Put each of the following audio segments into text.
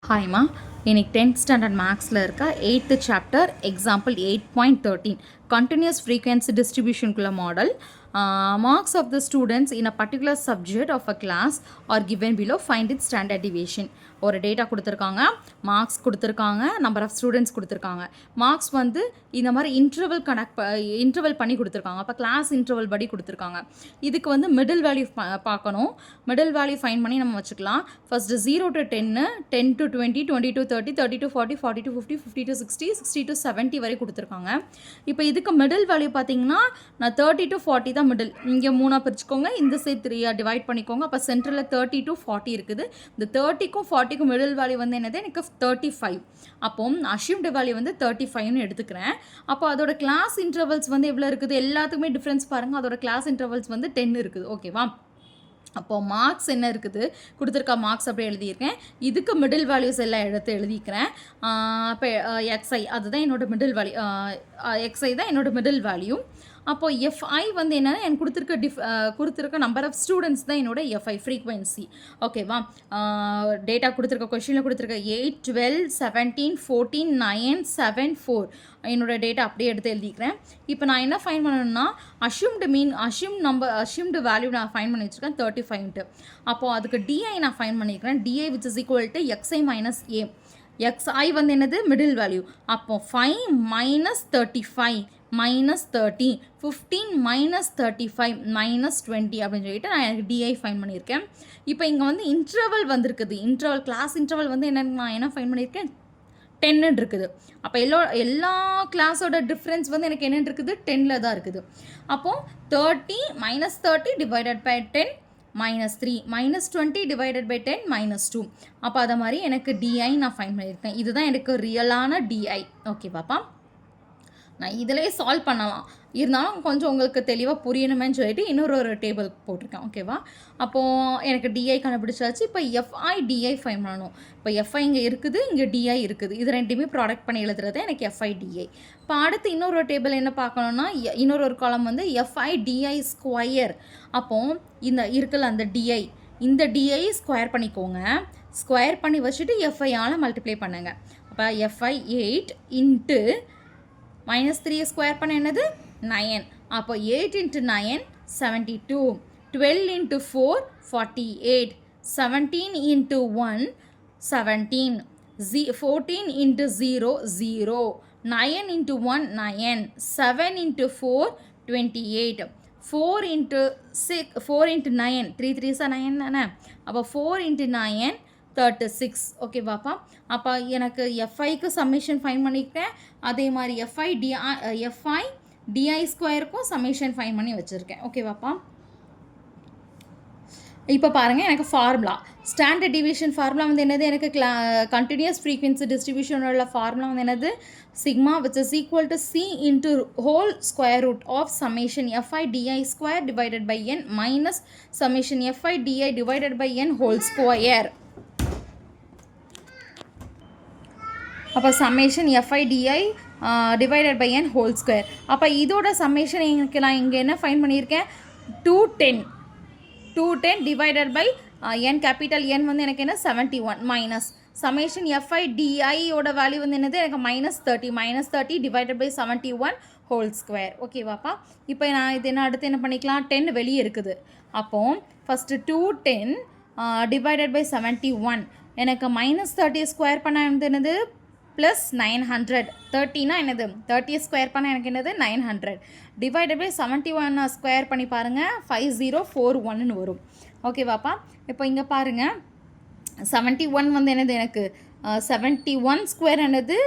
ஹாய்மா, இன்னைக்கு 10th standard மேக்ஸில் இருக்க 8th chapter example 8.13 continuous frequency டிஸ்ட்ரிபியூஷனுக்குள்ள model. Marks of the students in a particular subject of a class are given below find it standard deviation. ஒரு data கொடுத்துருக்காங்க, marks கொடுத்துருக்காங்க, number of students கொடுத்துருக்காங்க. Marks வந்து இந்த மாதிரி இன்டர்வல் பண்ணி கொடுத்துருக்காங்க. அப்போ கிளாஸ் இன்டர்வல் படி கொடுத்துருக்காங்க. இதுக்கு வந்து மிடில் வேல்யூ பார்க்கணும். மிடில் வேல்யூ ஃபைன் பண்ணி நம்ம வச்சுக்கலாம். First 0 to 10, 10 to 20, 20 to 30, 30 to 40, 40 to 50, 50 to 60, 60 to 70 வரை கொடுத்துருக்காங்க. இப்போ இதுக்கு மிடில் வேல்யூ பார்த்தீங்கன்னா நான் 30 to 40 தான் மிடில். இங்கே 3 பிரிச்சுக்கோங்க, இந்த சைட் 3 டிவைட் பண்ணிக்கோங்க. அப்போ சென்டரில் 30 to 40 இருக்குது. இந்த 30க்கும் 40க்கும் மிடில் வேல்யூ வந்து என்னது, எனக்கு 35. அப்போ அஷ்யூம்டு வேல்யூ வந்து 35ன்னு எடுத்துக்கிறேன். அப்போ அதோட கிளாஸ் இன்டர்வல்ஸ் வந்து எவ்வளோ இருக்குது, எல்லாத்துக்குமே டிஃப்ரென்ஸ் பாருங்கள். அதோட கிளாஸ் இன்டர்வல்ஸ் வந்து 10 இருக்குது. ஓகேவா? அப்போது மார்க்ஸ் என்ன இருக்குது, கொடுத்துருக்க மார்க்ஸ் அப்படியே எழுதியிருக்கேன். இதுக்கு மிடில் வேல்யூஸ் எல்லாம் எடுத்து எழுதிக்கிறேன். இப்போ எக்ஸ்ஐ அதுதான் என்னோடய மிடில் வேல்யூ, எக்ஸ்ஐ தான் என்னோடய மிடில் வேல்யூ. அப்போது எஃப்ஐ வந்து என்னென்னா எனக்கு கொடுத்துருக்க நம்பர் ஆஃப் ஸ்டூடெண்ட்ஸ் தான் என்னோடய எஃப்ஐ ஃப்ரீக்வன்சி. ஓகேவா? டேட்டா கொடுத்துருக்க கொஷினில் கொடுத்துருக்க 8, 12, 17, 14, 9, 7, 4 என்னோடய டேட்டா அப்படியே எடுத்து எழுதிக்கிறேன். இப்போ நான் என்ன ஃபைன் பண்ணணும்னா அஷ்யூம்டு வேல்யூ நான் ஃபைன் பண்ணி வச்சுருக்கேன் 35. அப்போது அதுக்கு டிஐ நான் ஃபைன் பண்ணியிருக்கிறேன். DI which is equal to XI minus A. XI வந்து என்னது, மிடில் வேல்யூ. அப்போது 5 minus 35 minus 30, 15 minus 35 minus 20 அப்படின்னு சொல்லிட்டு நான் எனக்கு டிஐ ஃபைன் பண்ணியிருக்கேன். இப்போ இங்கே வந்து இன்டர்வல் வந்திருக்குது. கிளாஸ் இன்டர்வல் வந்து நான் என்ன ஃபைன் பண்ணியிருக்கேன், 10 இருக்குது. அப்போ எல்லா கிளாஸோட டிஃப்ரென்ஸ் வந்து எனக்கு என்ன இருக்குது, 10 தான் இருக்குது. அப்போது 30 minus 30 divided by 10 minus 3 minus 20 divided by 10 minus 2. அப்போ அதை மாதிரி எனக்கு டிஐ நான் ஃபைன் பண்ணியிருக்கேன். இதுதான் எனக்கு ரியலான டிஐ. ஓகே பாப்பா, நான் இதிலே சால்வ் பண்ணலாம், இருந்தாலும் கொஞ்சம் உங்களுக்கு தெளிவாக புரியணுமேன்னு சொல்லிட்டு இன்னொரு டேபிள் போட்டிருக்கேன். ஓகேவா? அப்போது எனக்கு டிஐ கண்டுபிடிச்சாச்சு. இப்போ எஃப்ஐ டிஐ ஃபைன் பண்ணணும். இப்போ எஃப்ஐ இங்கே இருக்குது, இங்கே டிஐ இருக்குது. இது ரெண்டுமே ப்ராடக்ட் பண்ணி எழுதுறது எனக்கு எஃப்ஐ டிஐ. இப்போ அடுத்து இன்னொரு டேபிள் என்ன பார்க்கணுன்னா, இன்னொரு காலம் வந்து எஃப்ஐ டிஐ ஸ்கொயர். அப்போது இந்த இருக்குல்ல அந்த டிஐ, இந்த டிஐ ஸ்கொயர் பண்ணிக்கோங்க. ஸ்கொயர் பண்ணி வச்சுட்டு எஃப்ஐயால் மல்டிப்ளை பண்ணுங்க. அப்போ எஃப்ஐ 8 இன்ட்டு -3 ஸ்கொயர் பண்ண என்னது 9. அப்போ 8 into 9 72, 12 into 4 48, 17 into 1 17, 14 into 0 0, 9 into 1 9, 7 into 4 28, 4 into 9 3 3s 9 தானே. அப்போ 4 into 9 36. ஓகே பாப்பா, அப்போ எனக்கு எஃப்ஐக்கு சம்மேஷன் ஃபைன் பண்ணியிருக்கேன். அதே மாதிரி எஃப்ஐ டிஐ ஸ்கொயருக்கும் சம்மேஷன் ஃபைன் பண்ணி வச்சுருக்கேன். ஓகே பாப்பா, இப்போ பாருங்கள், எனக்கு ஃபார்முலா ஸ்டாண்டர்ட் டிவிஷன் ஃபார்முலா வந்து என்னது, எனக்கு கண்டினியூஸ் ஃப்ரீக்வன்சி டிஸ்ட்ரிபியூஷனோட ஃபார்முலா வந்து என்னது, sigma which is equal to C into whole square root of summation F I D I square divided by N minus summation F I D I divided by N whole square. அப்போ summation F I D I divided by N whole square. அப்போ இதோட summation எனக்கு நான் இங்கே என்ன fine பண்ணியிருக்கேன், 210 divided by N capital என் வந்து எனக்கு என்ன 71 மைனஸ் சம்மேஷன் எஃப்ஐ டிஐயோட வேல்யூ வந்து என்னது, எனக்கு -30 டிவைடட் பை 71 ஹோல் ஸ்கொயர். ஓகேவாப்பா, இப்போ நான் இது என்ன அடுத்து என்ன பண்ணிக்கலாம், 10 வெளியே இருக்குது. அப்போது ஃபஸ்ட்டு 210 டிவைடட் பை 71 எனக்கு -30 ஸ்கொயர் பண்ண வந்து என்னது ப்ளஸ் 900. 30னா என்னது, 30 ஸ்கொயர் பண்ண எனக்கு என்னது 900 டிவைடட் பை 71 ஸ்கொயர் பண்ணி பாருங்கள் 5041ன்னு வரும். ஓகேவாப்பா, இப்போ இங்கே பாருங்கள் 71 வந்து என்னது, எனக்கு 71 ஸ்கொயர் என்னது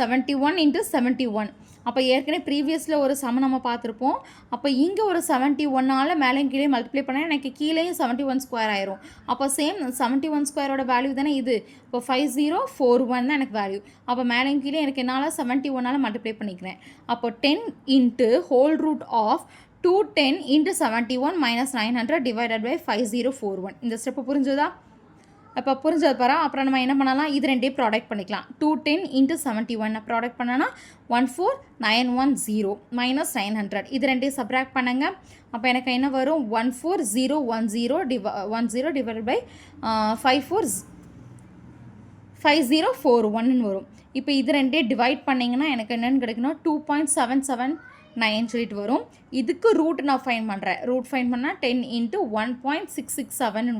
71 into 71. அப்போ ஏற்கனவே ப்ரீவியஸில் ஒரு சம் நம்ம பார்த்துருப்போம். அப்போ இங்கே ஒரு 71ஆல் மேலேயும் கீழே மல்டிப்ளை பண்ணால் எனக்கு கீழேயும் 71 ஸ்கொயர் ஆயிரும். அப்போ சேம் 71 ஸ்கொயரோட வேல்யூ தானே இது. இப்போ 5041 தான் எனக்கு வேல்யூ. அப்போ மேலேயும் கீழே எனக்கு என்னால் 71ஆல் மல்டிப்ளை பண்ணிக்கிறேன். அப்போ 10 into whole root of 210 into 71 minus 900 divided by 5041. இந்த ஸ்டெப்பு புரிஞ்சுதா? அப்போ புரிஞ்சது பாரு. அப்புறம் நம்ம என்ன பண்ணலாம், இது ரெண்டையும் ப்ராடக்ட் பண்ணிக்கலாம். 210 into 71 ப்ராடக்ட் பண்ணனா 14910 minus 900 இது ரெண்டையும் சப்ராக்ட் பண்ணுங்க. அப்போ எனக்கு என்ன வரும், 14010 டிவைடட் பை 54 5041 வரும். இப்போ இது ரெண்டே டிவைட் பண்ணிங்கன்னா எனக்கு என்னென்னு கிடைக்குன்னா 2.779 சொல்லிட்டு வரும். இதுக்கு ரூட் நான் ஃபைன் பண்ணுறேன். ரூட் ஃபைன் பண்ணால் 10 × 1.667